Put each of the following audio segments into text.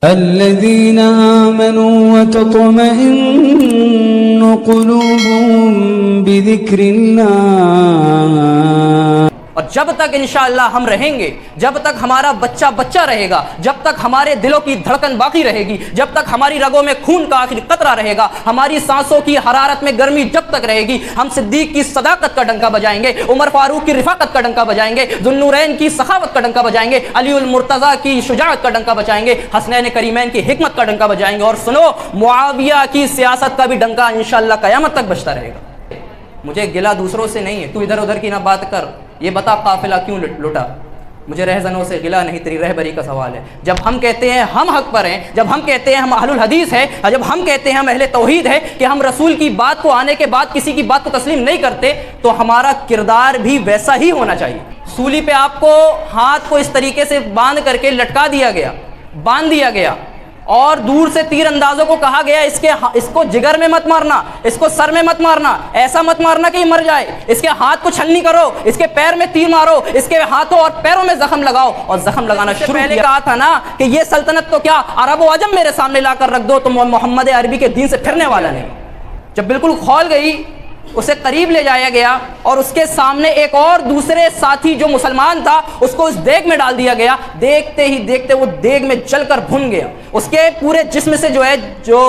الذين آمنوا وتطمئن قلوبهم بذكر الله. اور جب تک انشاءاللہ ہم رہیں گے، جب تک ہمارا بچہ بچہ رہے گا، جب تک ہمارے دلوں کی دھڑکن باقی رہے گی، جب تک ہماری رگوں میں خون کا آخری قطرہ رہے گا، ہماری سانسوں کی حرارت میں گرمی جب تک رہے گی، ہم صدیق کی صداقت کا ڈنکا بجائیں گے، عمر فاروق کی رفاقت کا ڈنکا بجائیں گے، ذوالنورین کی سخاوت کا ڈنکا بجائیں گے، علی المرتضیٰ کی شجاعت کا ڈنکا بجائیں گے، حسنین کریمین کی حکمت کا ڈنکا بجائیں گے، اور سنو معاویہ کی سیاست کا بھی ڈنکا انشاءاللہ قیامت تک بجتا رہے گا. مجھے گلہ دوسروں سے نہیں ہے، تو ادھر ادھر کی نہ بات کر، یہ بتا قافلہ کیوں لٹا. مجھے رہزنوں سے گلہ نہیں، تیری رہبری کا سوال ہے. جب ہم کہتے ہیں ہم حق پر ہیں، جب ہم کہتے ہیں ہم اہل الحدیث ہیں، اور جب ہم کہتے ہیں ہم اہل توحید ہیں کہ ہم رسول کی بات کو آنے کے بعد کسی کی بات کو تسلیم نہیں کرتے، تو ہمارا کردار بھی ویسا ہی ہونا چاہیے. سولی پہ آپ کو ہاتھ کو اس طریقے سے باندھ کر کے لٹکا دیا گیا، باندھ دیا گیا، اور دور سے تیر اندازوں کو کہا گیا اس کو جگر میں مت مارنا، اس کو سر میں مت مارنا، ایسا مت مارنا کہ یہ مر جائے، اس کے ہاتھ کو چھلنی کرو، اس کے پیر میں تیر مارو، اس کے ہاتھوں اور پیروں میں زخم لگاؤ، اور زخم لگانا شروع پہلے کہا تھا نا کہ یہ سلطنت تو کیا عرب و عجم میرے سامنے لا کر رکھ دو تو محمد عربی کے دین سے پھرنے والا نہیں. جب بالکل کھول گئی، اسے قریب لے جایا گیا، اور اس کے سامنے ایک اور دوسرے ساتھی جو مسلمان تھا اس کو اس دیگ میں ڈال دیا گیا. دیکھتے ہی دیکھتے وہ دیگ میں جل کر بھن گیا. اس کے پورے جسم سے جو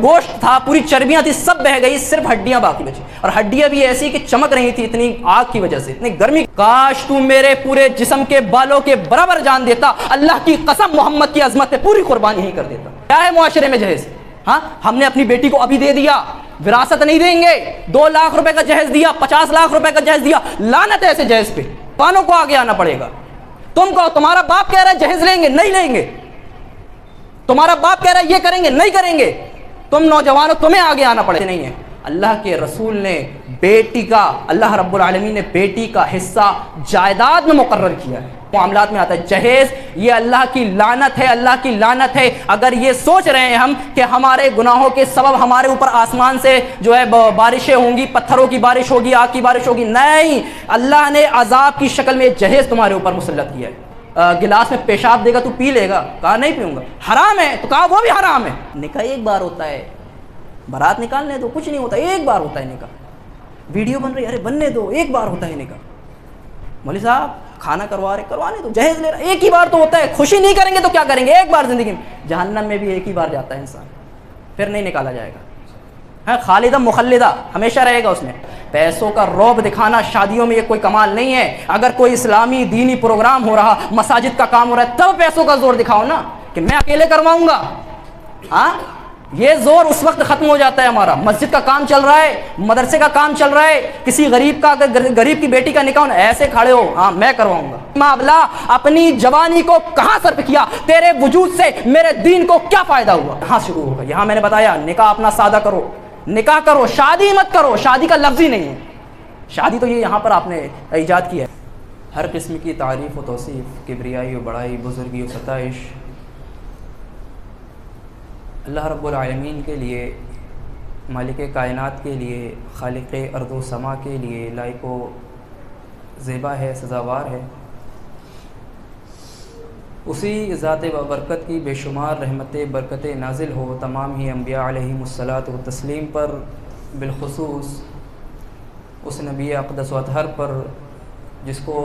گوشت تھا، پوری چربیاں تھی، سب بہہ گئی، صرف ہڈیاں باقی بچی، اور ہڈیاں بھی ایسی کہ چمک رہی تھی اتنی آگ کی وجہ سے، اتنی گرمی. کاش تو میرے پورے جسم کے بالوں کے برابر جان دیتا، اللہ کی قسم محمد کی عظمت پہ پوری قربانی ہی کر دیتا. کیا ہے معاشرے میں جہیز؟ ہاں، ہم نے اپنی بیٹی کو ابھی دے دیا، وراثت نہیں دیں گے، 2 لاکھ روپے کا جہیز دیا، 50 لاکھ روپے کا جہیز دیا. لعنت ہے ایسے جہیز پہ، پانوں کو آگے آنا پڑے گا. تم کہو تمہارا باپ کہہ رہا ہے جہیز لیں گے، نہیں لیں گے. تمہارا باپ کہہ رہا ہے یہ کریں گے، نہیں کریں گے. تم نوجوانوں تمہیں آگے آنا پڑے. نہیں ہے، اللہ کے رسول نے بیٹی کا، اللہ رب العالمین نے بیٹی کا حصہ جائیداد میں مقرر کیا ہے. معاملات میں آتا ہے جہیز، یہ اللہ کی لعنت ہے، اللہ کی لعنت ہے. اگر یہ سوچ رہے ہیں ہم کہ ہمارے گناہوں کے سبب ہمارے اوپر آسمان سے جو ہے بارشیں ہوں گی، پتھروں کی بارش ہوگی، آگ کی بارش ہوگی، نہیں، اللہ نے عذاب کی شکل میں جہیز تمہارے اوپر مسلط کیا ہے. گلاس میں پیشاب دے گا تو پی لے گا؟ کہا نہیں پیوں گا. حرام ہے تو کہا وہ بھی حرام ہے. نکاح ایک بار ہوتا ہے، بارات نکالنے دو، کچھ نہیں ہوتا، ایک بار ہوتا ہے نکاح. ویڈیو بن رہی ہے، ارے بننے دو، ایک بار ہوتا ہے نکاح. مولوی صاحب کھانا کروانے تو جہیز لے رہا، ایک ہی بار تو ہوتا ہے. خوشی نہیں کریں گے تو کیا کریں گے؟ ایک بار زندگی میں. جہنم میں بھی ایک ہی بار جاتا ہے انسان، پھر نہیں نکالا جائے گا. ہاں، خالدہ مخلدہ ہمیشہ رہے گا اس میں. پیسوں کا رعب دکھانا شادیوں میں یہ کوئی کمال نہیں ہے. اگر کوئی اسلامی دینی پروگرام ہو رہا، مساجد کا کام ہو رہا ہے، تب پیسوں کا زور دکھاؤ نا کہ میں اکیلے کرواؤں گا. ہاں، یہ زور اس وقت ختم ہو جاتا ہے. ہمارا مسجد کا کام چل رہا ہے، مدرسے کا کام چل رہا ہے، کسی غریب کی بیٹی کا نکاح، ایسے کھڑے ہو، ہاں میں کرواؤں گا. معاملہ اپنی جوانی کو کہاں صرف کیا؟ تیرے وجود سے میرے دین کو کیا فائدہ ہوا؟ کہاں شروع ہوگا؟ یہاں میں نے بتایا نکاح اپنا سادہ کرو، نکاح کرو، شادی مت کرو. شادی کا لفظ ہی نہیں ہے شادی، تو یہ یہاں پر آپ نے ایجاد کی ہے. ہر قسم کی تعریف و توصیف، کبریائی و بڑائی، بزرگی و ستائش اللہ رب العالمین کے لیے، مالک کائنات کے لیے، خالق ارض و سما کے لیے لائق و زیبا ہے، سزاوار ہے. اسی ذات بابرکت کی بے شمار رحمت برکت نازل ہو تمام ہی انبیاء علیہم الصلاۃ و تسلیم پر، بالخصوص اس نبی اقدس و اطہر پر جس کو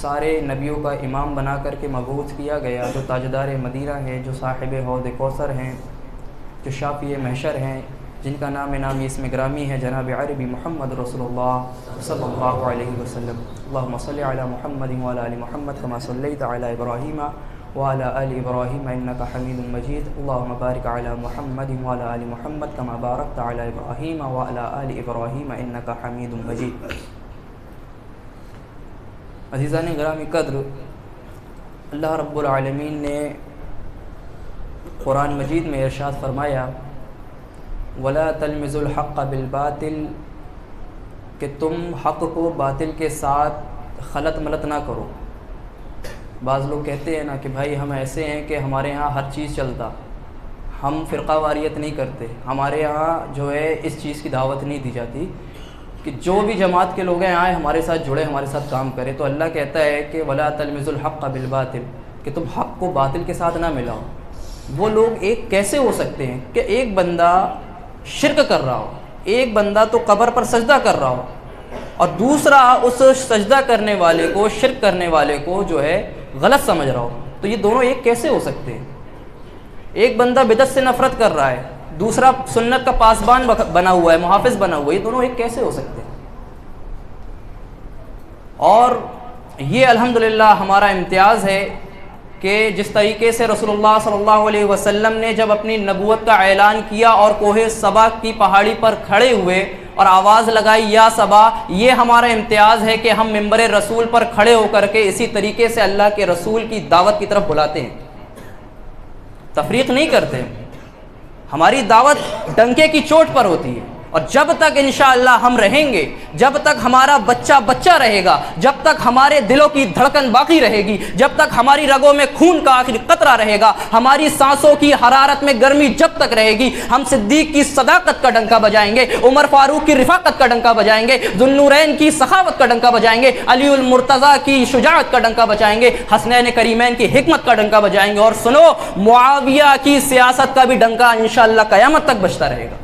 سارے نبیوں کا امام بنا کر کے مبعوث کیا گیا، جو تاجدار مدینہ ہیں، جو صاحب حوض کوثر ہیں، جو شافی محشر ہیں، جن کا نام نامی اسم گرامی ہے جناب عربی محمد رسول اللہ صلی اللہ علیہ وسلم. اللہم صلی علی محمد وعلی آل محمد کما صلیت علی ابراہیم وعلی آل ابراہیم انکا حمید مجید. اللہم بارک علی محمد وعلی آل محمد کما بارکت علی ابراہیم وعلی آل ابراہیم انکا حمید مجید. عزیزان گرامی قدر، اللہ رب العالمین نے قرآن مجید میں ارشاد فرمایا وَلَا تَلْمِزُوا الْحَقَّ بِالْبَاطِلِ، کہ تم حق کو باطل کے ساتھ خلط ملط نہ کرو. بعض لوگ کہتے ہیں نا کہ بھائی ہم ایسے ہیں کہ ہمارے ہاں ہر چیز چلتا، ہم فرقہ واریت نہیں کرتے، ہمارے ہاں جو ہے اس چیز کی دعوت نہیں دی جاتی کہ جو بھی جماعت کے لوگ ہیں آئیں ہمارے ساتھ جڑے، ہمارے ساتھ کام کرے. تو اللہ کہتا ہے کہ وَلَا تَلْمِزُوا الْحَقَّ بِالْبَاطِلِ، کہ تم حق کو باطل کے ساتھ نہ ملاؤ. وہ لوگ ایک کیسے ہو سکتے ہیں کہ ایک بندہ شرک کر رہا ہو، ایک بندہ تو قبر پر سجدہ کر رہا ہو، اور دوسرا اس سجدہ کرنے والے کو، شرک کرنے والے کو جو ہے غلط سمجھ رہا ہو؟ تو یہ دونوں ایک کیسے ہو سکتے ہیں؟ ایک بندہ بدعت سے نفرت کر رہا ہے، دوسرا سنت کا پاسبان بنا ہوا ہے، محافظ بنا ہوا ہے، یہ دونوں ایک کیسے ہو سکتے ہیں؟ اور یہ الحمدللہ ہمارا امتیاز ہے کہ جس طریقے سے رسول اللہ صلی اللہ علیہ وسلم نے جب اپنی نبوت کا اعلان کیا اور کوہ صبا کی پہاڑی پر کھڑے ہوئے اور آواز لگائی یا صبا، یہ ہمارا امتیاز ہے کہ ہم منبر رسول پر کھڑے ہو کر کے اسی طریقے سے اللہ کے رسول کی دعوت کی طرف بلاتے ہیں، تفریق نہیں کرتے۔ ہماری دعوت ڈنکے کی چوٹ پر ہوتی ہے، اور جب تک انشاءاللہ ہم رہیں گے، جب تک ہمارا بچہ بچہ رہے گا، جب تک ہمارے دلوں کی دھڑکن باقی رہے گی، جب تک ہماری رگوں میں خون کا آخری قطرہ رہے گا، ہماری سانسوں کی حرارت میں گرمی جب تک رہے گی، ہم صدیق کی صداقت کا ڈنکا بجائیں گے، عمر فاروق کی رفاقت کا ڈنکا بجائیں گے، ذوالنورین کی سخاوت کا ڈنکا بجائیں گے، علی المرتضیٰ کی شجاعت کا ڈنکا بجائیں گے، حسنین کریمین کی حکمت کا ڈنکا بجائیں گے، اور سنو، معاویہ کی سیاست کا بھی ڈنکا انشاءاللہ قیامت تک بجتا رہے گا۔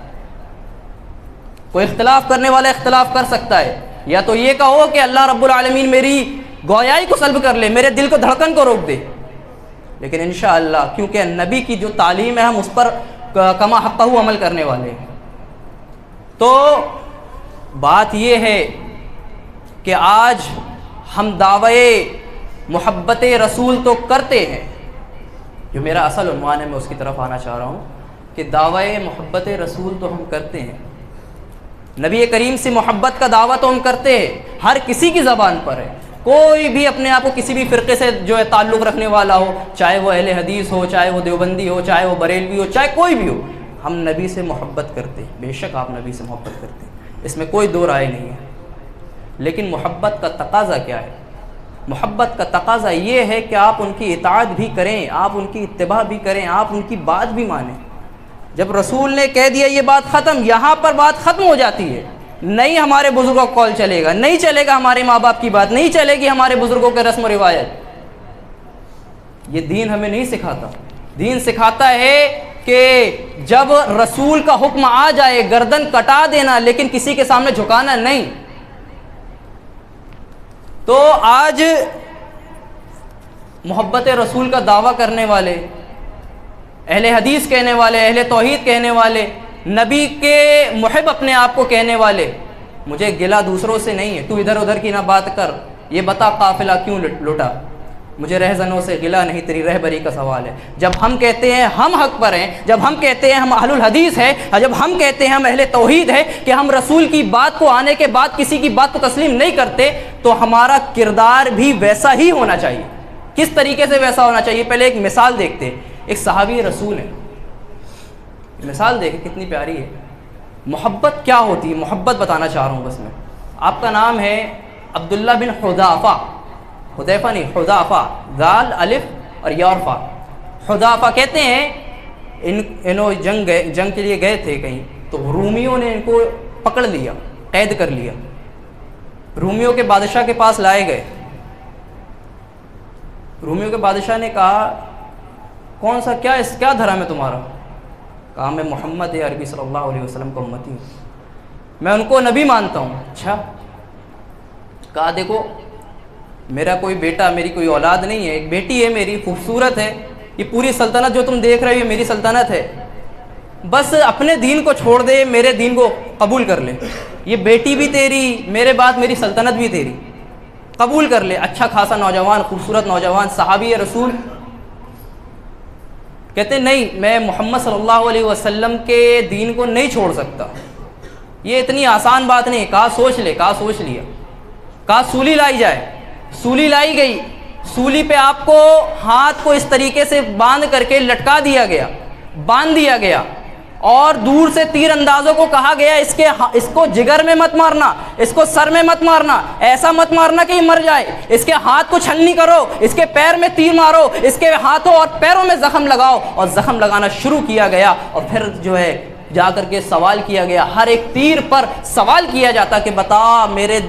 کوئی اختلاف کرنے والا اختلاف کر سکتا ہے، یا تو یہ کہو کہ اللہ رب العالمین میری گویائی کو سلب کر لے، میرے دل کو دھڑکن کو روک دے، لیکن انشاءاللہ کیونکہ نبی کی جو تعلیم ہے ہم اس پر کما حقہ عمل کرنے والے ہیں۔ تو بات یہ ہے کہ آج ہم دعوے محبت رسول تو کرتے ہیں، جو میرا اصل عنوان ہے میں اس کی طرف آنا چاہ رہا ہوں کہ دعوے محبت رسول تو ہم کرتے ہیں، نبی کریم سے محبت کا دعویٰ تو ہم کرتے ہیں، ہر کسی کی زبان پر ہے، کوئی بھی اپنے آپ کو کسی بھی فرقے سے جو ہے تعلق رکھنے والا ہو، چاہے وہ اہل حدیث ہو، چاہے وہ دیوبندی ہو، چاہے وہ بریلوی ہو، چاہے کوئی بھی ہو، ہم نبی سے محبت کرتے ہیں، بے شک آپ نبی سے محبت کرتے ہیں، اس میں کوئی دو رائے نہیں ہے۔ لیکن محبت کا تقاضا کیا ہے؟ محبت کا تقاضا یہ ہے کہ آپ ان کی اطاعت بھی کریں، آپ ان کی اتباع بھی کریں، آپ ان کی بات بھی مانیں۔ جب رسول نے کہہ دیا یہ بات ختم، یہاں پر بات ختم ہو جاتی ہے، نہیں ہمارے بزرگوں کا قول چلے گا، نہیں چلے گا ہمارے ماں باپ کی بات، نہیں چلے گی ہمارے بزرگوں کے رسم و روایت۔ یہ دین ہمیں نہیں سکھاتا، دین سکھاتا ہے کہ جب رسول کا حکم آ جائے گردن کٹا دینا، لیکن کسی کے سامنے جھکانا نہیں۔ تو آج محبت رسول کا دعویٰ کرنے والے، اہل حدیث کہنے والے، اہل توحید کہنے والے، نبی کے محب اپنے آپ کو کہنے والے، مجھے گلہ دوسروں سے نہیں ہے، تو ادھر ادھر کی نہ بات کر، یہ بتا قافلہ کیوں لٹا، مجھے رہزنوں سے گلہ نہیں، تیری رہبری کا سوال ہے۔ جب ہم کہتے ہیں ہم حق پر ہیں، جب ہم کہتے ہیں ہم اہل الحدیث ہیں، جب ہم کہتے ہیں ہم اہل توحید ہیں کہ ہم رسول کی بات کو آنے کے بعد کسی کی بات کو تسلیم نہیں کرتے، تو ہمارا کردار بھی ویسا ہی ہونا چاہیے۔ کس طریقے سے ویسا ہونا چاہیے؟ پہلے ایک مثال دیکھتے ہیں۔ ایک صحابی رسول ہے، مثال دیکھیں کتنی پیاری ہے۔ محبت کیا ہوتی ہے؟ محبت بتانا چاہ رہا ہوں بس میں۔ آپ کا نام ہے عبداللہ بن حذافہ، حذیفہ نہیں، حذافہ، ذال الف اور یا اور فا۔ حذافہ کہتے ہیں انہوں جنگ کے لیے گئے تھے کہیں، تو رومیوں نے ان کو پکڑ لیا، قید کر لیا، رومیوں کے بادشاہ کے پاس لائے گئے۔ رومیوں کے بادشاہ نے کہا کون سا کیا دھرم ہے تمہارا؟ کہا میں محمد عربی صلی اللہ علیہ وسلم کا امتی ہوں، میں ان کو نبی مانتا ہوں۔ اچھا، کہا دیکھو میرا کوئی بیٹا، میری کوئی اولاد نہیں ہے، ایک بیٹی ہے میری، خوبصورت ہے، یہ پوری سلطنت جو تم دیکھ رہے ہو میری سلطنت ہے، بس اپنے دین کو چھوڑ دے، میرے دین کو قبول کر لے، یہ بیٹی بھی تیری، میرے بعد میری سلطنت بھی تیری، قبول کر لے۔ اچھا خاصا نوجوان، خوبصورت نوجوان، صحابی رسول، کہتے ہیں نہیں، میں محمد صلی اللہ علیہ وسلم کے دین کو نہیں چھوڑ سکتا، یہ اتنی آسان بات نہیں۔ کہا سوچ لے، کہا سوچ لیا، کہا سولی لائی جائے، سولی لائی گئی، سولی پہ آپ کو ہاتھ کو اس طریقے سے باندھ کر کے لٹکا دیا گیا، باندھ دیا گیا، اور دور سے تیر اندازوں کو کہا گیا اس کو جگر میں مت مارنا، اس کو سر میں مت مارنا، ایسا مت مارنا کہ یہ مر جائے، اس کے ہاتھ کو چھلنی کرو، اس کے پیر میں تیر مارو، اس کے ہاتھوں اور پیروں میں زخم لگاؤ، اور زخم لگانا شروع کیا گیا۔ اور پھر جو ہے جا کر کے سوال کیا گیا، ہر ایک تیر پر سوال کیا جاتا کہ بتا میرے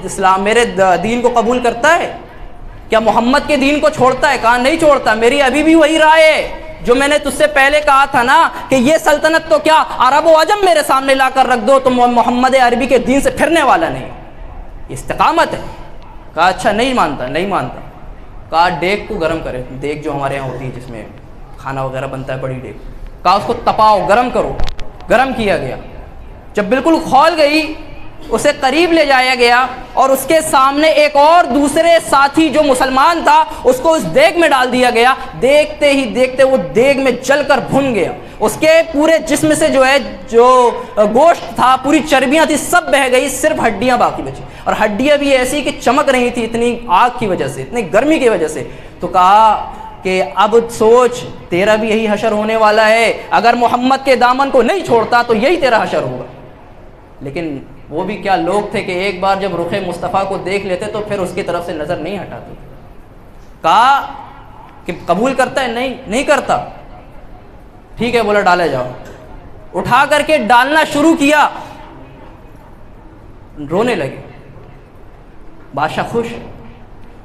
دین کو قبول کرتا ہے کیا؟ محمد کے دین کو چھوڑتا ہے؟ کہا نہیں چھوڑتا، میری ابھی بھی وہی رائے ہے، جو میں نے تجھ سے پہلے کہا تھا نا کہ یہ سلطنت تو کیا عرب و عجم میرے سامنے لا کر رکھ دو تو محمد عربی کے دین سے پھرنے والا نہیں. استقامت ہے. کہا اچھا نہیں مانتا. کہا دیگ کو گرم کرے, دیگ جو ہمارے یہاں ہوتی ہے جس میں کھانا وغیرہ بنتا ہے, بڑی دیگ. کہا اس کو تپاؤ, گرم کرو. گرم کیا گیا. جب بالکل کھول گئی اسے قریب لے جایا گیا اور اس کے سامنے ایک اور دوسرے ساتھی جو مسلمان تھا اس کو اس دیگ میں ڈال دیا گیا. دیکھتے ہی دیکھتے وہ دیگ میں جل کر بھن گیا. اس کے پورے جسم سے جو گوشت تھا, پوری چربیاں تھی, سب بہہ گئی, صرف ہڈیاں باقی بچی. اور ہڈیاں بھی ایسی کہ چمک رہی تھی اتنی آگ کی وجہ سے, اتنی گرمی کی وجہ سے. تو کہا کہ اب سوچ تیرا بھی یہی حشر ہونے والا ہے. اگر محمد کے دامن کو نہیں چھوڑتا تو یہی تیرا حشر ہوگا. لیکن وہ بھی کیا لوگ تھے کہ ایک بار جب رخ مصطفیٰ کو دیکھ لیتے تو پھر اس کی طرف سے نظر نہیں ہٹاتے. کہا کہ قبول کرتا ہے؟ نہیں کرتا. ٹھیک ہے, بولا ڈالے جاؤ. اٹھا کر کے ڈالنا شروع کیا. رونے لگے. بادشاہ خوش,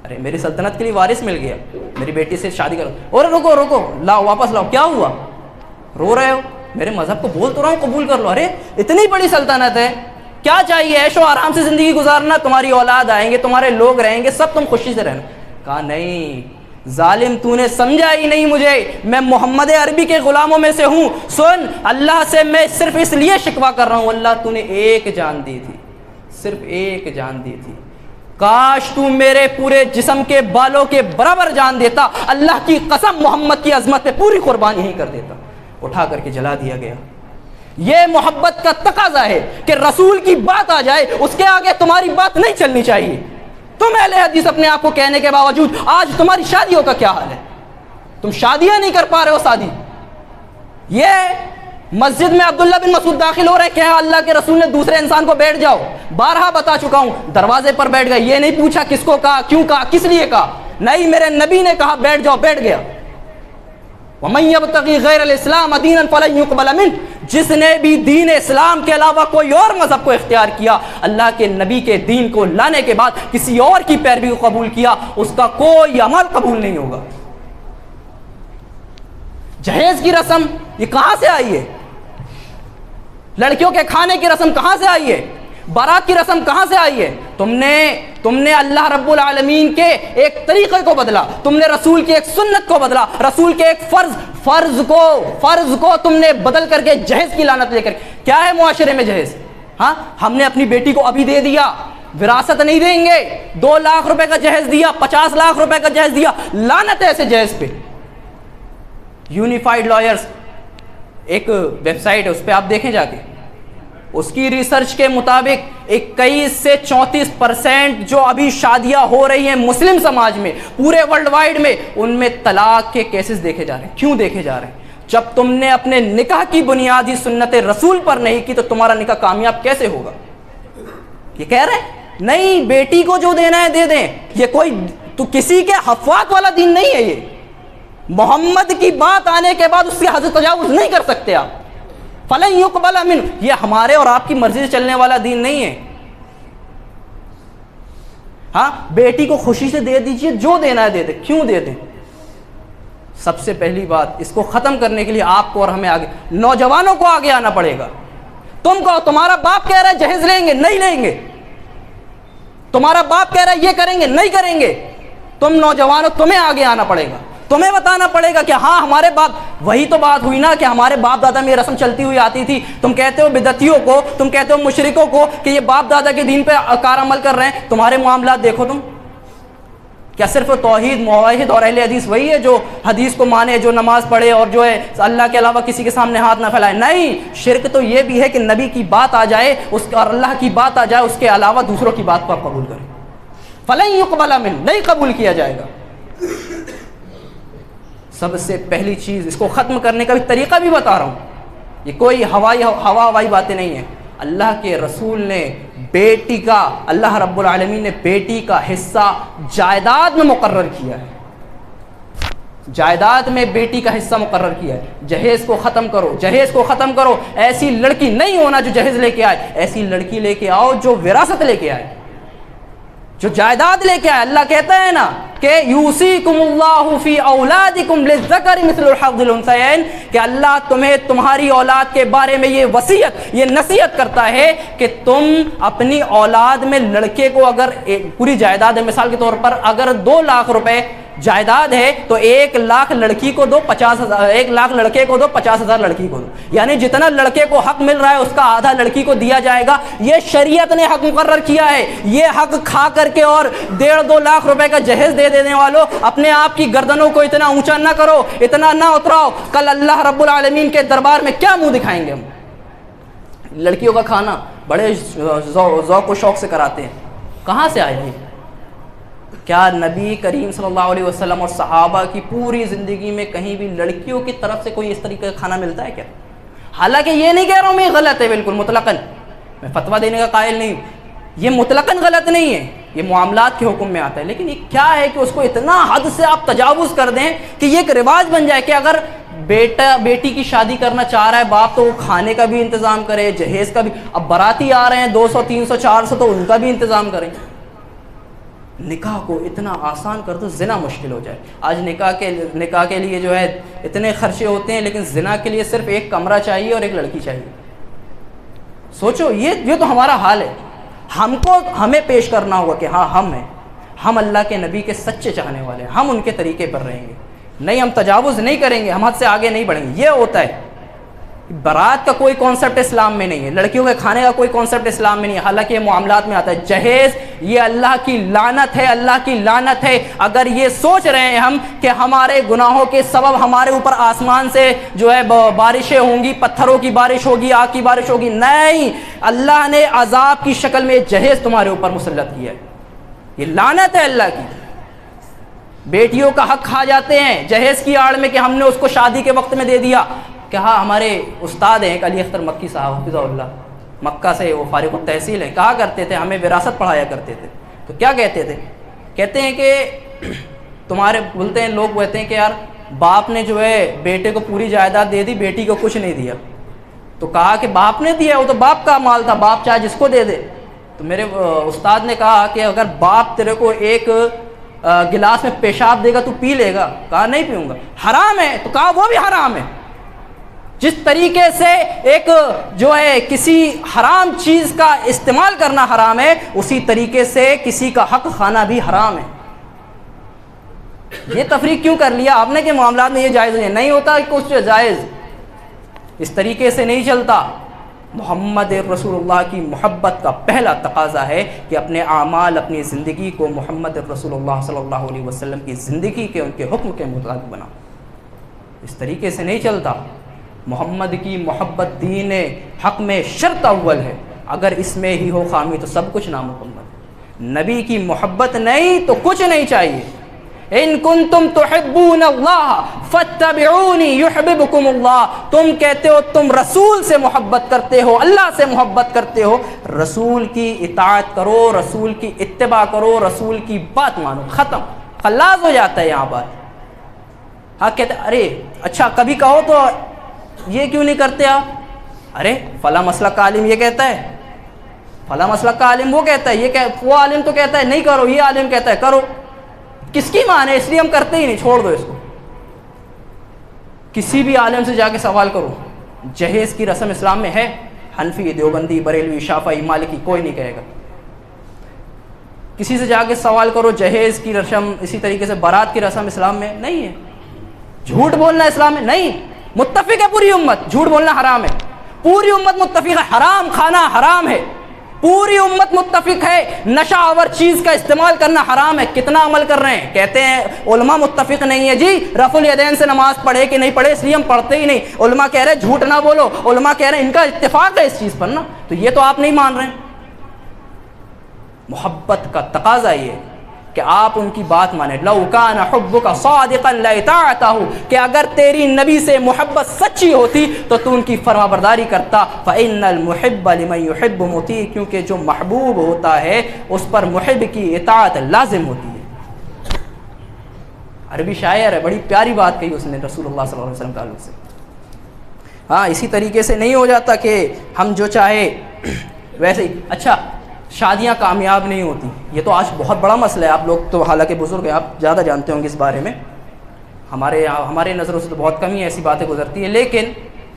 ارے میری سلطنت کے لیے وارث مل گیا, میری بیٹی سے شادی کرو. اور رکو لاؤ, واپس لاؤ. کیا ہوا, رو رہے ہو؟ میرے مذہب کو بول تو رہا ہوں, قبول کر لو. ارے اتنی بڑی سلطنت ہے, کیا چاہیے, عیش و آرام سے زندگی گزارنا, تمہاری اولاد آئیں گے, تمہارے لوگ رہیں گے, سب تم خوشی سے رہنا. کہا نہیں ظالم, تو نے سمجھا ہی نہیں مجھے, میں محمد عربی کے غلاموں میں سے ہوں. سن, اللہ سے میں صرف اس لیے شکوہ کر رہا ہوں, اللہ تو نے ایک جان دی تھی, صرف ایک جان دی تھی. کاش تو میرے پورے جسم کے بالوں کے برابر جان دیتا, اللہ کی قسم محمد کی عظمت پہ پوری قربانی ہی کر دیتا. اٹھا کر کے جلا دیا گیا. یہ محبت کا تقاضا ہے کہ رسول کی بات آ جائے, اس کے آگے تمہاری بات نہیں چلنی چاہیے. تم اہل حدیث اپنے آپ کو کہنے کے باوجود آج تمہاری شادیوں کا کیا حال ہے؟ تم شادیاں نہیں کر پا رہے ہو. شادی یہ مسجد میں عبداللہ بن مسعود داخل ہو رہے, کہا اللہ کے رسول نے دوسرے انسان کو بیٹھ جاؤ. بارہا بتا چکا ہوں, دروازے پر بیٹھ گئے. یہ نہیں پوچھا کس کو کہا, کیوں کہا, کس لیے کہا. نہیں, میرے نبی نے کہا بیٹھ جاؤ, بیٹھ گیا. وَمَن يَبْتَغِي غَيْرَ الْإِسْلَامَ دِينًا فَلَن يُقْبَلَ مِنْهُ, جس نے بھی دین اسلام کے علاوہ کوئی اور مذہب کو اختیار کیا, اللہ کے نبی کے دین کو لانے کے بعد کسی اور کی پیروی کو قبول کیا, اس کا کوئی عمل قبول نہیں ہوگا. جہیز کی رسم یہ کہاں سے آئی ہے؟ لڑکیوں کے کھانے کی رسم کہاں سے آئی ہے؟ بارات کی رسم کہاں سے آئی ہے؟ تم نے اللہ رب العالمین کے ایک طریقے کو بدلا, تم نے رسول کی ایک سنت کو بدلا, رسول کے ایک فرض کو تم نے بدل کر کے جہیز کی لعنت لے کر. کیا ہے معاشرے میں جہیز؟ ہاں, ہم نے اپنی بیٹی کو ابھی دے دیا, وراثت نہیں دیں گے, 2 لاکھ روپے کا جہیز دیا, 50 لاکھ روپے کا جہیز دیا. لعنت ہے ایسے جہیز پہ. یونیفائڈ لائرز ایک ویب سائٹ ہے, اس پہ آپ دیکھیں جا کے. اس کی ریسرچ کے مطابق 21 سے 34% جو ابھی شادیاں ہو رہی ہیں مسلم سماج میں, پورے ورلڈ وائڈ میں, ان میں طلاق کے کیسز دیکھے جا رہے ہیں. کیوں دیکھے جا رہے ہیں؟ جب تم نے اپنے نکاح کی بنیادی سنت رسول پر نہیں کی تو تمہارا نکاح کامیاب کیسے ہوگا؟ یہ کہہ رہے ہیں نہیں, بیٹی کو جو دینا ہے دے دیں. یہ کوئی تو کسی کے حفوات والا دین نہیں ہے. یہ محمد کی بات آنے کے بعد اس کی حد تجاوز نہیں کر سکتے آپ. فَلَن يُقْبَلَ مِنْهُ, یہ ہمارے اور آپ کی مرضی سے چلنے والا دین نہیں ہے. ہاں, بیٹی کو خوشی سے دے دیجئے, جو دینا ہے دے دیں. کیوں دے دیں؟ سب سے پہلی بات, اس کو ختم کرنے کے لیے آپ کو اور ہمیں آگے, نوجوانوں کو آگے آنا پڑے گا. تم کہو تمہارا باپ کہہ رہا ہے جہیز لیں گے, نہیں لیں گے. تمہارا باپ کہہ رہا ہے یہ کریں گے, نہیں کریں گے. تم نوجوانوں, تمہیں آگے آنا پڑے گا, تمہیں بتانا پڑے گا کہ ہاں ہمارے باپ, وہی تو بات ہوئی نا کہ ہمارے باپ دادا میں یہ رسم چلتی ہوئی آتی تھی. تم کہتے ہو بدعتیوں کو, تم کہتے ہو مشرکوں کو کہ یہ باپ دادا کے دین پہ کار عمل کر رہے ہیں. تمہارے معاملات دیکھو تم, کیا صرف توحید موحد اور اہل حدیث وہی ہے جو حدیث کو مانے, جو نماز پڑھے اور جو ہے اللہ کے علاوہ کسی کے سامنے ہاتھ نہ پھیلائے؟ نہیں, شرک تو یہ بھی ہے کہ نبی کی بات آ جائے اور اللہ کی بات آ جائے, اس کے علاوہ دوسروں کی بات کو آپ قبول کریں. فَلَن يُقْبَلَ مِنْهُ, نہیں قبول کیا جائے گا. سب سے پہلی چیز, اس کو ختم کرنے کا بھی طریقہ بھی بتا رہا ہوں, یہ کوئی ہوائی باتیں نہیں ہیں. اللہ کے رسول نے بیٹی کا, اللہ رب العالمین نے بیٹی کا حصہ جائیداد میں مقرر کیا ہے. جائیداد میں بیٹی کا حصہ مقرر کیا ہے. جہیز کو ختم کرو, جہیز کو ختم کرو. ایسی لڑکی نہیں ہونا جو جہیز لے کے آئے, ایسی لڑکی لے کے آؤ جو وراثت لے کے آئے. جو جائیداد لے کے آئے. اللہ کہتا ہے نا کہ یوصیکم اللہ فی اولادکم للذکر مثل حظ الانثیین, کہ اللہ تمہیں تمہاری اولاد کے بارے میں یہ وصیت, یہ نصیحت کرتا ہے کہ تم اپنی اولاد میں لڑکے کو, اگر پوری جائیداد ہے مثال کے طور پر, اگر 2 لاکھ روپے جائیداد ہے تو 1 لاکھ لڑکی کو دو, 50,000, 1 لاکھ لڑکے کو دو, 50,000 لڑکی کو دو. یعنی جتنا لڑکے کو حق مل رہا ہے اس کا آدھا لڑکی کو دیا جائے گا. یہ شریعت نے حق مقرر کیا ہے. یہ حق کھا کر کے اور 1.5-2 لاکھ روپے کا جہیز دے دینے والوں, اپنے آپ کی گردنوں کو اتنا اونچا نہ کرو, اتنا نہ اتراؤ. کل اللہ رب العالمین کے دربار میں کیا منہ دکھائیں گے ہم؟ لڑکیوں کا کھانا بڑے ذوق و شوق سے کراتے ہیں, کہاں سے آئے یہ؟ کیا نبی کریم صلی اللہ علیہ وسلم اور صحابہ کی پوری زندگی میں کہیں بھی لڑکیوں کی طرف سے کوئی اس طریقے کا کھانا ملتا ہے کیا؟ حالانکہ یہ نہیں کہہ رہا ہوں میں غلط ہے بالکل مطلقاً, میں فتویٰ دینے کا قائل نہیں ہوں, یہ مطلقاً غلط نہیں ہے, یہ معاملات کے حکم میں آتا ہے. لیکن یہ کیا ہے کہ اس کو اتنا حد سے آپ تجاوز کر دیں کہ یہ ایک رواج بن جائے کہ اگر بیٹا بیٹی کی شادی کرنا چاہ رہا ہے باپ تو وہ کھانے کا بھی انتظام کرے, جہیز کا بھی. اب باراتی آ رہے ہیں 200 300 400 تو ان کا بھی انتظام کریں. نکاح کو اتنا آسان کر دو زنا مشکل ہو جائے. آج نکاح کے لیے جو ہے اتنے خرچے ہوتے ہیں, لیکن زنا کے لیے صرف 1 کمرہ چاہیے اور 1 لڑکی چاہیے. سوچو یہ تو ہمارا حال ہے. ہمیں پیش کرنا ہوگا کہ ہاں ہم اللہ کے نبی کے سچے چاہنے والے ہیں, ہم ان کے طریقے پر رہیں گے, نہیں ہم تجاوز نہیں کریں گے, ہم حد سے آگے نہیں بڑھیں گے. یہ ہوتا ہے. بارات کا کوئی کانسیپٹ اسلام میں نہیں ہے, لڑکیوں کے کھانے کا کوئی کانسیپٹ اسلام میں نہیں ہے, حالانکہ یہ معاملات میں آتا ہے. جہیز یہ اللہ کی لعنت ہے, اللہ کی لعنت ہے. اگر یہ سوچ رہے ہیں ہم کہ ہمارے گناہوں کے سبب ہمارے اوپر آسمان سے جو ہے بارشیں ہوں گی, پتھروں کی بارش ہوگی, آگ کی بارش ہوگی, نہیں, اللہ نے عذاب کی شکل میں جہیز تمہارے اوپر مسلط کیا ہے. یہ لعنت ہے اللہ کی. بیٹیوں کا حق کھا جاتے ہیں جہیز کی آڑ میں کہ ہم نے اس کو شادی کے وقت میں دے دیا. کہ ہاں ہمارے استاد ہیں علی اختر مکی صاحب حفظہ اللہ, مکہ سے وہ فارغ التحصیل ہیں, کہا کرتے تھے, ہمیں وراثت پڑھایا کرتے تھے. تو کیا کہتے تھے؟ کہتے ہیں کہ بولتے ہیں لوگ کہتے ہیں کہ یار باپ نے جو ہے بیٹے کو پوری جائیداد دے دی, بیٹی کو کچھ نہیں دیا. تو کہا کہ باپ نے دیا, وہ تو باپ کا مال تھا, باپ چاہے جس کو دے دے. تو میرے استاد نے کہا کہ اگر باپ تیرے کو 1 گلاس میں پیشاب دے گا تو پی لے گا؟ کہا نہیں پیوں گا. حرام ہے؟ تو کہا وہ بھی حرام ہے. جس طریقے سے ایک جو ہے کسی حرام چیز کا استعمال کرنا حرام ہے, اسی طریقے سے کسی کا حق کھانا بھی حرام ہے. یہ تفریق کیوں کر لیا آپ نے کہ معاملات میں یہ جائز نہیں ہوتا کچھ جائز؟ اس طریقے سے نہیں چلتا. محمد رسول اللہ کی محبت کا پہلا تقاضا ہے کہ اپنے اعمال, اپنی زندگی کو محمد رسول اللہ صلی اللہ علیہ وسلم کی زندگی کے, ان کے حکم کے مطابق بنا. اس طریقے سے نہیں چلتا. محمد کی محبت دین حق میں شرط اول ہے, اگر اس میں ہی ہو خامی تو سب کچھ نامکمل. نبی کی محبت نہیں تو کچھ نہیں چاہیے. ان کنتم تحبون اللہ فاتبعونی یحببکم اللہ. تم کہتے ہو تم رسول سے محبت کرتے ہو, اللہ سے محبت کرتے ہو, رسول کی اطاعت کرو, رسول کی اتباع کرو, رسول کی بات مانو, ختم. خلاص ہو جاتا ہے یہاں بات. ہاں کہتے ارے اچھا کبھی کہو تو یہ کیوں نہیں کرتے آپ؟ ارے فلاں مسلک کا عالم یہ کہتا ہے, فلاں مسلک کا عالم وہ کہتا ہے, وہ عالم تو کہتا ہے نہیں کرو, یہ عالم کہتا ہے کرو. کس کی مان ہے؟ اس لیے ہم کرتے ہی نہیں, چھوڑ دو اس کو. کسی بھی عالم سے جا کے سوال کرو جہیز کی رسم اسلام میں ہے؟ حنفی, دیوبندی, بریلوی, شافعی, مالکی, کوئی نہیں کہے گا. کسی سے جا کے سوال کرو جہیز کی رسم, اسی طریقے سے بارات کی رسم اسلام میں نہیں ہے. جھوٹ بولنا اسلام میں نہیں. متفق ہے پوری امت, جھوٹ بولنا حرام ہے. پوری امت متفق ہے حرام کھانا حرام ہے. پوری امت متفق ہے نشہ آور چیز کا استعمال کرنا حرام ہے. کتنا عمل کر رہے ہیں؟ کہتے ہیں علماء متفق نہیں ہے. جی رفع الیدین سے نماز پڑھے کہ نہیں پڑھے اس لیے ہم پڑھتے ہی نہیں. علماء کہہ رہے ہیں جھوٹ نہ بولو, علماء کہہ رہے ہیں ان کا اتفاق ہے اس چیز پر نا, تو یہ تو آپ نہیں مان رہے ہیں. محبت کا تقاضا یہ کہ آپ ان کی بات مانیں. لو کان حبک صادقا لاطعتہ, کہ اگر تیری نبی سے محبت سچی ہوتی تو تو ان کی فرما برداری کرتا. فإن المحب لمن يحب مطیع, کیونکہ جو محبوب ہوتا ہے اس پر محب کی اطاعت لازم ہوتی ہے. عربی شاعر ہے, بڑی پیاری بات کہی اس نے رسول اللہ صلی اللہ علیہ وسلم کے تعلق سے. ہاں اسی طریقے سے نہیں ہو جاتا کہ ہم جو چاہے ویسے ہی. اچھا شادیاں کامیاب نہیں ہوتی. یہ تو آج بہت بڑا مسئلہ ہے. آپ لوگ تو حالانکہ بزرگ ہیں, آپ زیادہ جانتے ہوں گے اس بارے میں. ہمارے نظروں سے تو بہت کم ہی ایسی باتیں گزرتی ہیں. لیکن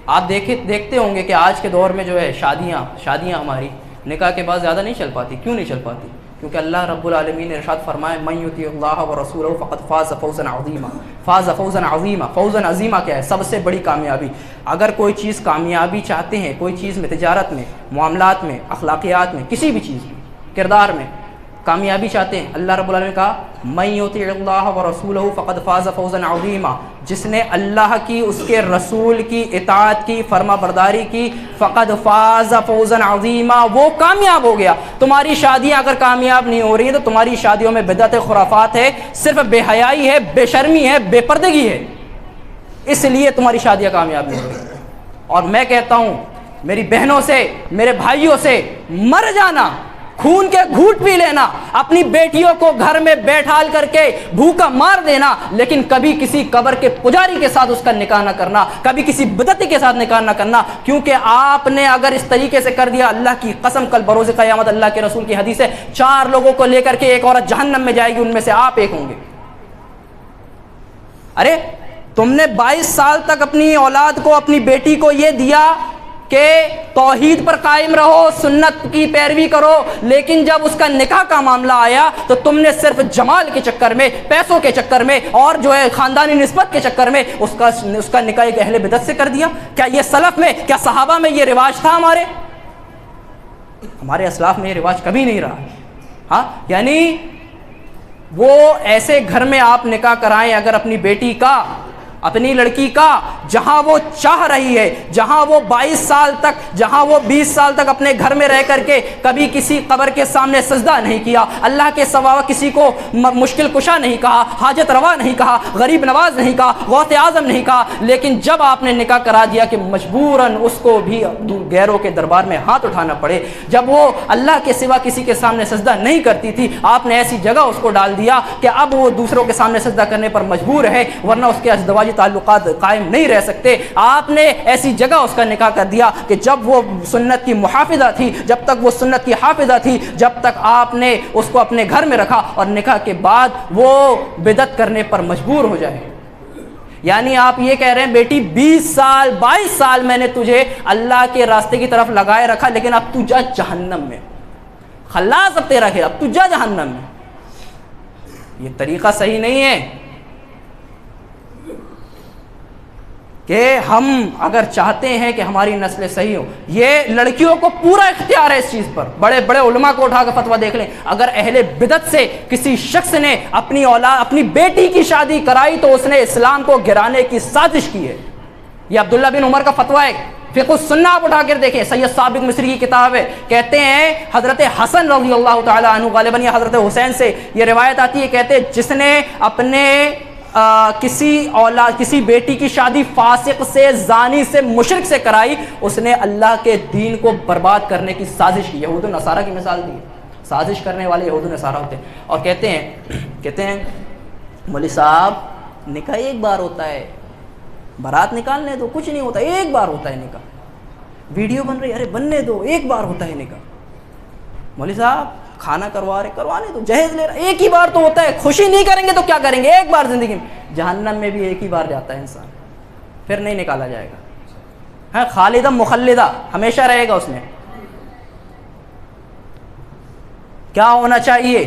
آپ دیکھتے ہوں گے کہ آج کے دور میں جو ہے شادیاں ہماری نکاح کے بعد زیادہ نہیں چل پاتی. کیوں نہیں چل پاتی؟ کیونکہ اللہ رب العالمین نے ارشاد فرمایا من یطیع اللہ ورسولہ فقد فاز فوزا عظیما. فوزا عظیما کیا ہے؟ سب سے بڑی کامیابی. اگر کوئی چیز کامیابی چاہتے ہیں, کوئی چیز میں, تجارت میں, معاملات میں, اخلاقیات میں, کسی بھی چیز میں, کردار میں کامیابی چاہتے ہیں, اللہ رب العالمین نے کہا من یطیع اللہ ورسولہ فقد فاز فوزا عظیما. جس نے اللہ کی, اس کے رسول کی اطاعت کی, فرما برداری کی, فقد فاز فوزا عظیما, وہ کامیاب ہو گیا. تمہاری شادیاں اگر کامیاب نہیں ہو رہی ہیں تو تمہاری شادیوں میں بدعت, خرافات ہے, صرف بے حیائی ہے, بے شرمی ہے, بے پردگی ہے, اس لیے تمہاری شادیاں کامیاب نہیں ہو رہی. اور میں کہتا ہوں میری بہنوں سے, میرے بھائیوں سے, مر جانا, خون کے گھونٹ پی لینا, اپنی بیٹیوں کو گھر میں بیٹھال کر کے بھوکا مار دینا, لیکن کبھی کسی قبر کے پجاری کے ساتھ اس کا نکاح نہ کرنا, کبھی کسی بدعتی کے ساتھ نکاح نہ کرنا. کیونکہ آپ نے اگر اس طریقے سے کر دیا, اللہ کی قسم کل بروز قیامت, اللہ کے رسول کی حدیث ہے, 4 لوگوں کو لے کر کے ایک عورت جہنم میں جائے گی, ان میں سے آپ ایک ہوں گے. ارے تم نے 22 سال تک اپنی اولاد کو, اپنی بیٹی کو یہ دیا کہ توحید پر قائم رہو, سنت کی پیروی کرو, لیکن جب اس کا نکاح کا معاملہ آیا تو تم نے صرف جمال کے چکر میں, پیسوں کے چکر میں, اور جو ہے خاندانی نسبت کے چکر میں اس کا نکاح ایک اہل بدعت سے کر دیا. کیا یہ سلف میں, کیا صحابہ میں یہ رواج تھا؟ ہمارے اسلاف میں یہ رواج کبھی نہیں رہا. ہاں, یعنی وہ ایسے گھر میں آپ نکاح کرائیں اگر اپنی بیٹی کا, اپنی لڑکی کا, جہاں وہ چاہ رہی ہے, جہاں وہ 22 سال تک, جہاں وہ 20 سال تک اپنے گھر میں رہ کر کے کبھی کسی قبر کے سامنے سجدہ نہیں کیا, اللہ کے سوا کسی کو مشکل کشا نہیں کہا, حاجت روا نہیں کہا, غریب نواز نہیں کہا, غوث اعظم نہیں کہا, لیکن جب آپ نے نکاح کرا دیا کہ مجبوراً اس کو بھی غیروں کے دربار میں ہاتھ اٹھانا پڑے, جب وہ اللہ کے سوا کسی کے سامنے سجدہ نہیں کرتی تھی, آپ نے ایسی جگہ اس کو ڈال دیا کہ اب وہ دوسروں کے سامنے سجدہ کرنے پر مجبور ہے, ورنہ اس کے ازدواجی تعلقات قائم نہیں رہ سکتے. آپ نے ایسی جگہ اس کا نکاح کر دیا کہ جب وہ سنت کی محافظہ تھی, جب تک وہ سنت کی حافظہ تھی, جب تک آپ نے اس کو اپنے گھر میں رکھا, اور نکاح کے بعد وہ بدعت کرنے پر مجبور ہو جائے. یعنی آپ یہ کہہ رہے ہیں بیٹی 20 سال 22 سال میں نے تجھے اللہ کے راستے کی طرف لگائے رکھا, لیکن اب تو جا جہنم میں, خلاص اب تیرا ہے, اب تو جا جہنم میں. یہ طریقہ صحیح نہیں ہے. کہ ہم اگر چاہتے ہیں کہ ہماری نسلیں صحیح ہوں, یہ لڑکیوں کو پورا اختیار ہے اس چیز پر. بڑے بڑے علماء کو اٹھا کر فتویٰ دیکھ لیں, اگر اہل بدعت سے کسی شخص نے اپنی اولاد, اپنی بیٹی کی شادی کرائی تو اس نے اسلام کو گرانے کی سازش کی ہے. یہ عبداللہ بن عمر کا فتویٰ ہے, فقہ السنہ آپ اٹھا کر دیکھیں, سید ثابت مصری کی کتاب ہے. کہتے ہیں حضرت حسن رضی اللہ تعالیٰ عنہ, غالباً یہ حضرت حسین سے یہ روایت آتی ہے, کہتے ہیں جس نے اپنے کسی بیٹی کی شادی فاسق سے, زانی سے, مشرک سے کرائی, اس نے اللہ کے دین کو برباد کرنے کی سازش کی. یہود و نصارہ کی مثال دی, سازش کرنے والے یہود و نصارہ ہوتے ہیں. اور کہتے ہیں مولوی صاحب نکاح ایک بار ہوتا ہے, بارات نکالنے دو, کچھ نہیں ہوتا, ایک بار ہوتا ہے نکاح. ویڈیو بن رہی, ارے بننے دو, ایک بار ہوتا ہے نکاح. مولوی صاحب کھانا کروانے تو جہیز لے رہا, ایک ہی بار تو ہوتا ہے, خوشی نہیں کریں گے تو کیا کریں گے, ایک بار زندگی میں. جہنم میں بھی ایک ہی بار جاتا ہے انسان, پھر نہیں نکالا جائے گا. ہاں, خالدہ مخلدہ, ہمیشہ رہے گا اس میں. کیا ہونا چاہیے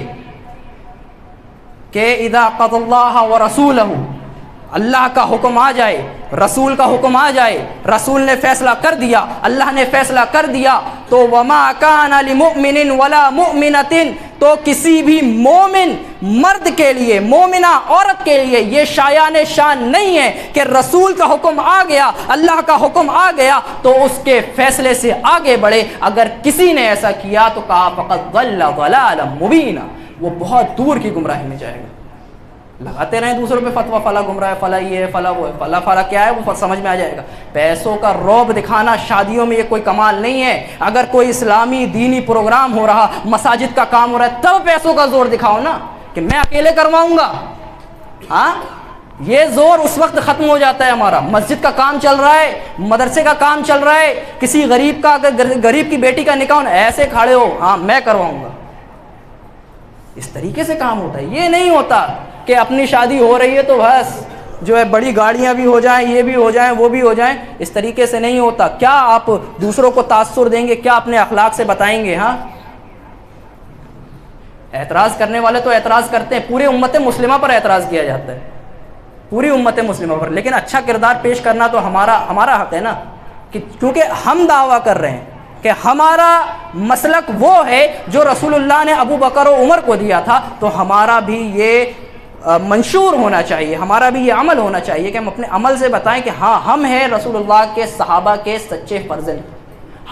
کہ اذا قضى اللہ ورسولہ, اللہ کا حکم آ جائے, رسول کا حکم آ جائے, رسول نے فیصلہ کر دیا, اللہ نے فیصلہ کر دیا, تو وما کان لمؤمن ولا مؤمنۃ, تو کسی بھی مومن مرد کے لیے, مومنہ عورت کے لیے یہ شایان شان نہیں ہے کہ رسول کا حکم آ گیا, اللہ کا حکم آ گیا تو اس کے فیصلے سے آگے بڑھے. اگر کسی نے ایسا کیا تو کہا فقد ضل ضلالا مبینا, وہ بہت دور کی گمراہی میں جائے گا. لگاتے رہیں دوسروں پہ فتویٰ, فلاں گمراہ ہے, فلاں یہ ہے, فلاں وہ ہے, فلاں کیا ہے, وہ سمجھ میں آ جائے گا. پیسوں کا رعب دکھانا شادیوں میں یہ کوئی کمال نہیں ہے. اگر کوئی اسلامی دینی پروگرام ہو رہا, مساجد کا کام ہو رہا ہے, تب پیسوں کا زور دکھاؤ نا, کہ میں اکیلے کرواؤں گا. ہاں, یہ زور اس وقت ختم ہو جاتا ہے ہمارا، مسجد کا کام چل رہا ہے، مدرسے کا کام چل رہا ہے، کسی غریب کا غریب کی بیٹی کا نکاح ایسے کھڑے ہو، ہاں میں کرواؤں گا. اس طریقے سے کام ہوتا ہے. یہ نہیں ہوتا کہ اپنی شادی ہو رہی ہے تو بس جو ہے بڑی گاڑیاں بھی ہو جائیں، یہ بھی ہو جائیں، وہ بھی ہو جائیں. اس طریقے سے نہیں ہوتا. کیا آپ دوسروں کو تاثر دیں گے؟ کیا اپنے اخلاق سے بتائیں گے؟ ہاں اعتراض کرنے والے تو اعتراض کرتے ہیں، پورے امت مسلمہ پر اعتراض کیا جاتا ہے، پوری امت مسلمہ پر. لیکن اچھا کردار پیش کرنا تو ہمارا حق ہے نا، کہ کیونکہ ہم دعویٰ کر رہے ہیں کہ ہمارا مسلک وہ ہے جو رسول اللہ نے ابو بکر و عمر کو دیا تھا، تو ہمارا بھی یہ منشور ہونا چاہیے، ہمارا بھی یہ عمل ہونا چاہیے کہ ہم اپنے عمل سے بتائیں کہ ہاں ہم ہیں رسول اللہ کے صحابہ کے سچے فرزند،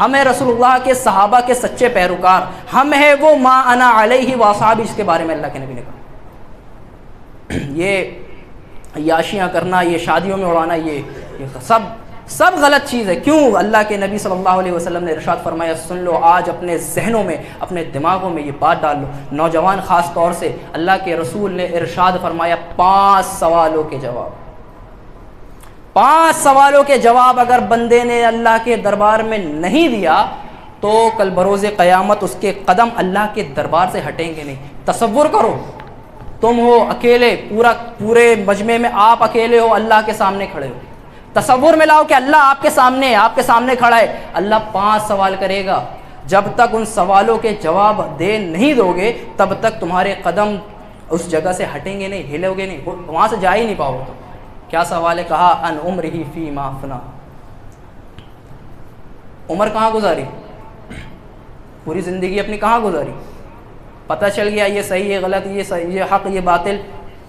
ہم ہیں رسول اللہ کے صحابہ کے سچے پیروکار، ہم ہیں وہ ما انا علیہ واصحابی، اس کے بارے میں اللہ کے نبی نے کہا. یہ عیاشیاں کرنا، یہ شادیوں میں اڑانا، یہ سب غلط چیز ہے. کیوں؟ اللہ کے نبی صلی اللہ علیہ وسلم نے ارشاد فرمایا، سن لو، آج اپنے ذہنوں میں، اپنے دماغوں میں یہ بات ڈال لو، نوجوان خاص طور سے. اللہ کے رسول نے ارشاد فرمایا 5 سوالوں کے جواب، 5 سوالوں کے جواب اگر بندے نے اللہ کے دربار میں نہیں دیا تو کل بروز قیامت اس کے قدم اللہ کے دربار سے ہٹیں گے نہیں. تصور کرو، تم ہو اکیلے، پورے مجمع میں آپ اکیلے ہو، اللہ کے سامنے کھڑے ہو. تصور میں لاؤ کہ اللہ آپ کے سامنے کھڑا ہے. اللہ 5 سوال کرے گا. جب تک ان سوالوں کے جواب دے نہیں دو گے تب تک تمہارے قدم اس جگہ سے ہٹیں گے نہیں، ہلو گے نہیں، وہاں سے جا ہی نہیں پاؤ. تو کیا سوال ہے؟ کہا ان عمرہ فیما افنا، عمر کہاں گزاری، پوری زندگی اپنی کہاں گزاری. پتہ چل گیا یہ صحیح ہے، غلط، یہ حق، یہ باطل،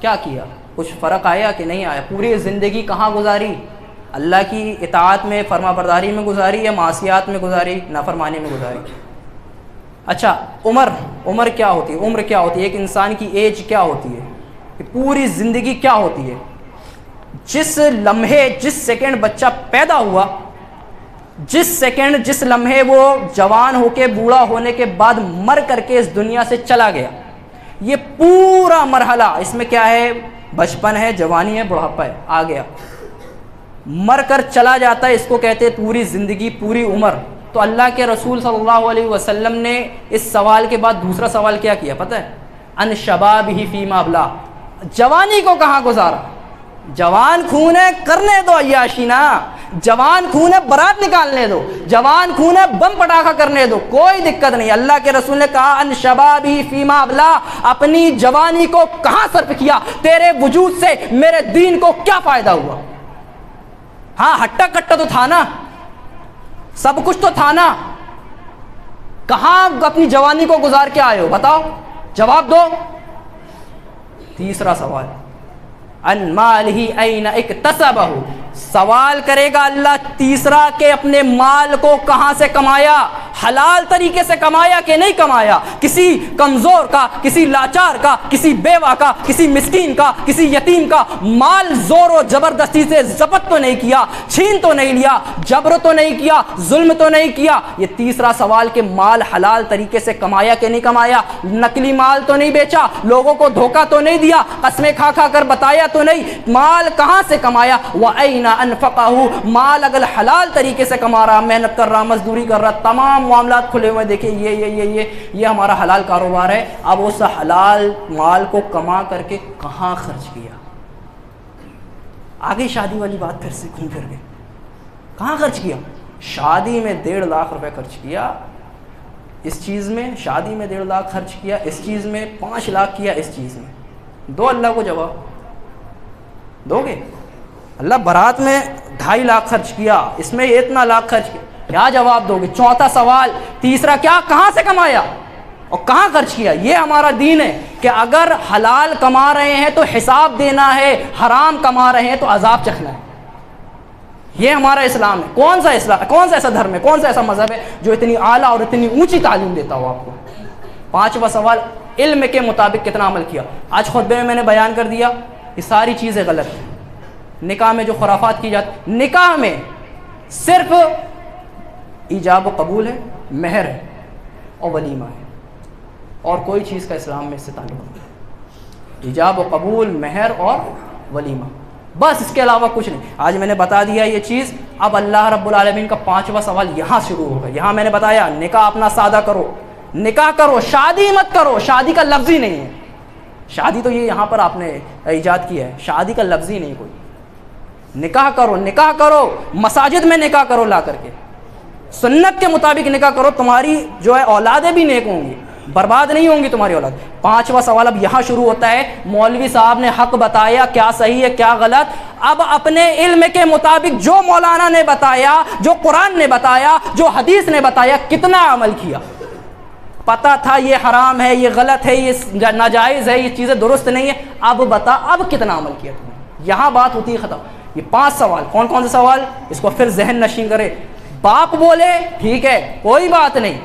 کیا کیا؟ کچھ فرق آیا کہ نہیں آیا؟ پوری زندگی کہاں گزاری؟ اللہ کی اطاعت میں، فرما برداری میں گزاری، یا معصیات میں گزاری، نافرمانی میں گزاری؟ اچھا، عمر کیا ہوتی ہے؟ عمر کیا ہوتی ہے؟ ایک انسان کی ایج کیا ہوتی ہے؟ کہ پوری زندگی کیا ہوتی ہے؟ جس لمحے، جس سیکنڈ بچہ پیدا ہوا، جس لمحے وہ جوان ہو کے بوڑھا ہونے کے بعد مر کر کے اس دنیا سے چلا گیا، یہ پورا مرحلہ، اس میں کیا ہے؟ بچپن ہے، جوانی ہے، بڑھاپا ہے، آ گیا، مر کر چلا جاتا ہے، اس کو کہتے ہیں پوری زندگی، پوری عمر. تو اللہ کے رسول صلی اللہ علیہ وسلم نے اس سوال کے بعد دوسرا سوال کیا کیا پتہ ہے؟ ان شبابہ فیما ابلا، جوانی کو کہاں گزارا؟ جوان خون ہے، کرنے دو عیاشی نا، جوان خون ہے، برات نکالنے دو، جوان خون ہے، بم پٹاخہ کرنے دو، کوئی دقت نہیں. اللہ کے رسول نے کہا ان شبابی فیما ابلا، اپنی جوانی کو کہاں صرف کیا؟ تیرے وجود سے میرے دین کو کیا فائدہ ہوا؟ ہاں ہٹا کٹا تو تھا نا، سب کچھ تو تھا نا، کہاں اپنی جوانی کو گزار کے آئے ہو؟ بتاؤ، جواب دو. تیسرا سوال، ان مالہ این اکتسبہ، سوال کرے گا اللہ تیسرا کہ اپنے مال کو کہاں سے کمایا؟ حلال طریقے سے کمایا کہ نہیں کمایا؟ کسی کمزور کا، کسی لاچار کا، کسی بیوہ کا، کسی مسکین کا، کسی یتیم کا مال زور و زبردستی سے ضبط تو نہیں کیا، چھین تو نہیں لیا، جبر تو نہیں کیا، ظلم تو نہیں کیا. یہ تیسرا سوال کہ مال حلال طریقے سے کمایا کہ نہیں کمایا؟ نقلی مال تو نہیں بیچا، لوگوں کو دھوکہ تو نہیں دیا، قسمیں کھا کھا کر بتایا تو نہیں؟ مال کہاں سے کمایا؟ وَأَيْنَ أَنفَقَهُ، مال اگر حلال طریقے سے کما رہا، محنت کر رہا، مزدوری کر رہا، تمام معاملات کھلے ہوئے، دیکھیں یہ ہمارا حلال کاروبار ہے. اب اس حلال مال کو کما کر کے کہاں خرچ کیا؟ آگے شادی والی بات پھر سے گھوم پھر گئے. کہاں خرچ کیا؟ شادی میں 1.5 لاکھ روپے خرچ کیا، اس چیز میں شادی میں 1.5 لاکھ خرچ کیا، اس چیز میں 5 لاکھ کیا، اس چیز میں. دو اللہ کو جواب دو گے؟ اللہ برات میں 2.5 لاکھ خرچ کیا، اس میں اتنا لاکھ خرچ کیا، کیا جواب دو گے؟ چوتھا سوال، تیسرا کیا؟ کہاں سے کمایا اور کہاں خرچ کیا؟ یہ ہمارا دین ہے کہ اگر حلال کما رہے ہیں تو حساب دینا ہے، حرام کما رہے ہیں تو عذاب چکھنا ہے. یہ ہمارا اسلام ہے. کون سا اسلام، کون سا ایسا دھرم ہے، کون سا ایسا مذہب ہے جو اتنی اعلیٰ اور اتنی اونچی تعلیم دیتا ہو آپ کو؟ 5واں سوال، علم کے مطابق کتنا عمل کیا؟ آج خطبے میں نے بیان کر دیا یہ ساری چیزیں غلط ہیں. نکاح میں جو خرافات کی جاتی، نکاح میں صرف ایجاب و قبول ہے، مہر ہے اور ولیمہ ہے، اور کوئی چیز کا اسلام میں اس سے تعلق نہیں. ایجاب و قبول، مہر اور ولیمہ. بس اس کے علاوہ کچھ نہیں. آج میں نے بتا دیا یہ چیز. اب اللہ رب العالمین کا 5واں سوال یہاں شروع ہوگا. یہاں میں نے بتایا نکاح اپنا سادہ کرو, نکاح کرو, شادی مت کرو. شادی کا لفظ ہی نہیں ہے. شادی تو یہ یہاں پر آپ نے ایجاد کیا ہے, شادی کا لفظ ہی نہیں کوئی. نکاح کرو, نکاح کرو, مساجد میں نکاح کرو, لا کر کے سنت کے مطابق نکاح کرو. تمہاری جو ہے اولادیں بھی نیک ہوں گی, برباد نہیں ہوں گی تمہاری اولاد. 5واں سوال اب یہاں شروع ہوتا ہے. مولوی صاحب نے حق بتایا, کیا صحیح ہے کیا غلط. اب اپنے علم کے مطابق جو مولانا نے بتایا, جو قرآن نے بتایا, جو حدیث نے بتایا, کتنا عمل کیا. پتہ تھا یہ حرام ہے, یہ غلط ہے, یہ ناجائز ہے, یہ چیزیں درست نہیں ہے, اب بتا اب کتنا عمل کیا تم نے. یہاں بات ہوتی ہے ختم. یہ 5 سوال. کون کون سے سوال, اس کو پھر ذہن نشین کرے. باپ بولے ٹھیک ہے کوئی بات نہیں,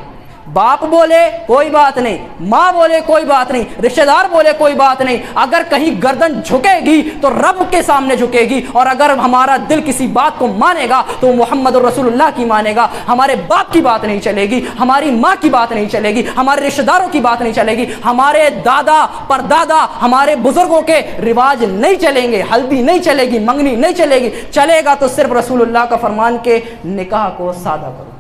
باپ بولے کوئی بات نہیں, ماں بولے کوئی بات نہیں, رشتہ دار بولے کوئی بات نہیں. اگر کہیں گردن جھکے گی تو رب کے سامنے جھکے گی, اور اگر ہمارا دل کسی بات کو مانے گا تو محمد رسول اللہ کی مانے گا. ہمارے باپ کی بات نہیں چلے گی, ہماری ماں کی بات نہیں چلے گی, ہمارے رشتہ داروں کی بات نہیں چلے گی, ہمارے دادا پردادا ہمارے بزرگوں کے رواج نہیں چلیں گے, ہلدی نہیں چلے گی, منگنی نہیں چلے گی. چلے گا تو صرف رسول اللہ کا فرمان کے نکاح کو سادہ کرو,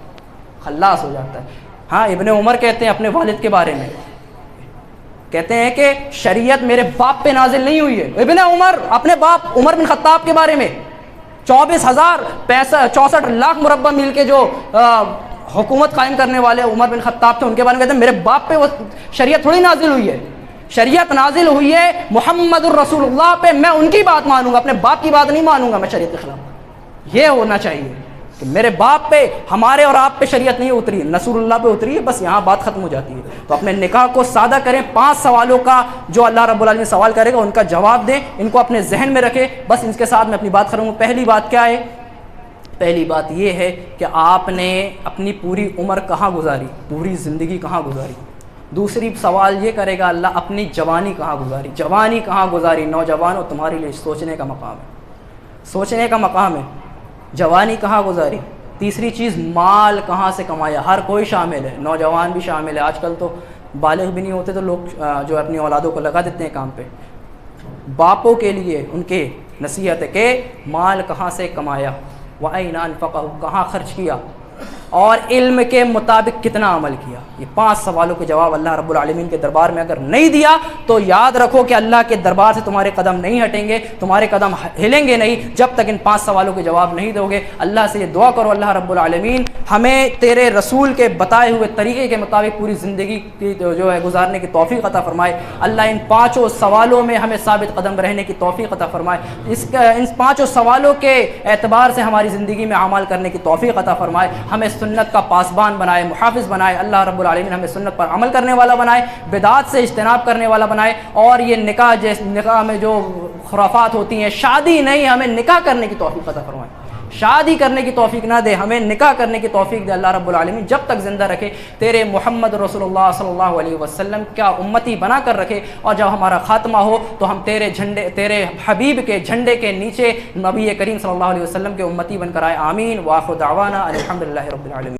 خلاص ہو جاتا ہے. ہاں ابن عمر کہتے ہیں اپنے والد کے بارے میں, کہتے ہیں کہ شریعت میرے باپ پہ نازل نہیں ہوئی ہے. ابن عمر اپنے باپ عمر بن خطاب کے بارے میں 64 لاکھ مربع میل کے جو حکومت قائم کرنے والے عمر بن خطاب تھے, ان کے بارے میں کہتے ہیں میرے باپ پہ وہ شریعت تھوڑی نازل ہوئی ہے. شریعت نازل ہوئی ہے محمد الرسول اللہ پہ, میں ان کی بات مانوں گا, اپنے باپ کی بات نہیں مانوں گا میں شریعت کے خلاف. یہ ہونا چاہیے کہ میرے باپ پہ, ہمارے اور آپ پہ شریعت نہیں اتری, رسول اللہ پہ اتری ہے, بس یہاں بات ختم ہو جاتی ہے. تو اپنے نکاح کو سادہ کریں. 5 سوالوں کا جو اللہ رب العالمین سوال کرے گا ان کا جواب دیں, ان کو اپنے ذہن میں رکھیں. بس ان کے ساتھ میں اپنی بات کروں گا. پہلی بات کیا ہے, پہلی بات یہ ہے کہ آپ نے اپنی پوری عمر کہاں گزاری, پوری زندگی کہاں گزاری. دوسری سوال یہ کرے گا اللہ اپنی جوانی کہاں گزاری, جوانی کہاں گزاری. نوجوانوں تمہارے لیے سوچنے کا مقام ہے, سوچنے کا مقام ہے, جوانی کہاں گزاری. تیسری چیز مال کہاں سے کمایا. ہر کوئی شامل ہے, نوجوان بھی شامل ہے. آج کل تو بالغ بھی نہیں ہوتے تو لوگ جو اپنی اولادوں کو لگا دیتے ہیں کام پہ. باپوں کے لیے ان کے نصیحت ہے کہ مال کہاں سے کمایا, وَأَيْنَ أَنفَقَهُ کہاں خرچ کیا, اور علم کے مطابق کتنا عمل کیا. یہ 5 سوالوں کے جواب اللہ رب العالمین کے دربار میں اگر نہیں دیا تو یاد رکھو کہ اللہ کے دربار سے تمہارے قدم نہیں ہٹیں گے, تمہارے قدم ہلیں گے نہیں جب تک ان 5 سوالوں کے جواب نہیں دو گے. اللہ سے یہ دعا کرو اللہ رب العالمین ہمیں تیرے رسول کے بتائے ہوئے طریقے کے مطابق پوری زندگی کی جو ہے گزارنے کی توفیق عطا فرمائے. اللہ ان 5 سوالوں میں ہمیں ثابت قدم رہنے کی توفیق عطا فرمائے. ان 5 سوالوں کے اعتبار سے ہماری زندگی میں اعمال کرنے کی توفیق عطا فرمائے. ہمیں سنت کا پاسبان بنائے, محافظ بنائے. اللہ رب العالمین ہمیں سنت پر عمل کرنے والا بنائے, بدعات سے اجتناب کرنے والا بنائے. اور یہ نکاح میں جو خرافات ہوتی ہیں, شادی نہیں, ہمیں نکاح کرنے کی توفیق عطا فرمائے. شادی کرنے کی توفیق نہ دے, ہمیں نکاح کرنے کی توفیق دے اللہ رب العالمین. جب تک زندہ رکھے تیرے محمد رسول اللہ صلی اللہ علیہ وسلم کا امتی بنا کر رکھے, اور جب ہمارا خاتمہ ہو تو ہم تیرے جھنڈے, تیرے حبیب کے جھنڈے کے نیچے نبی کریم صلی اللہ علیہ وسلم کے امتی بن کر آئے. آمین. وآخر دعوانا الحمدللہ رب العالمین.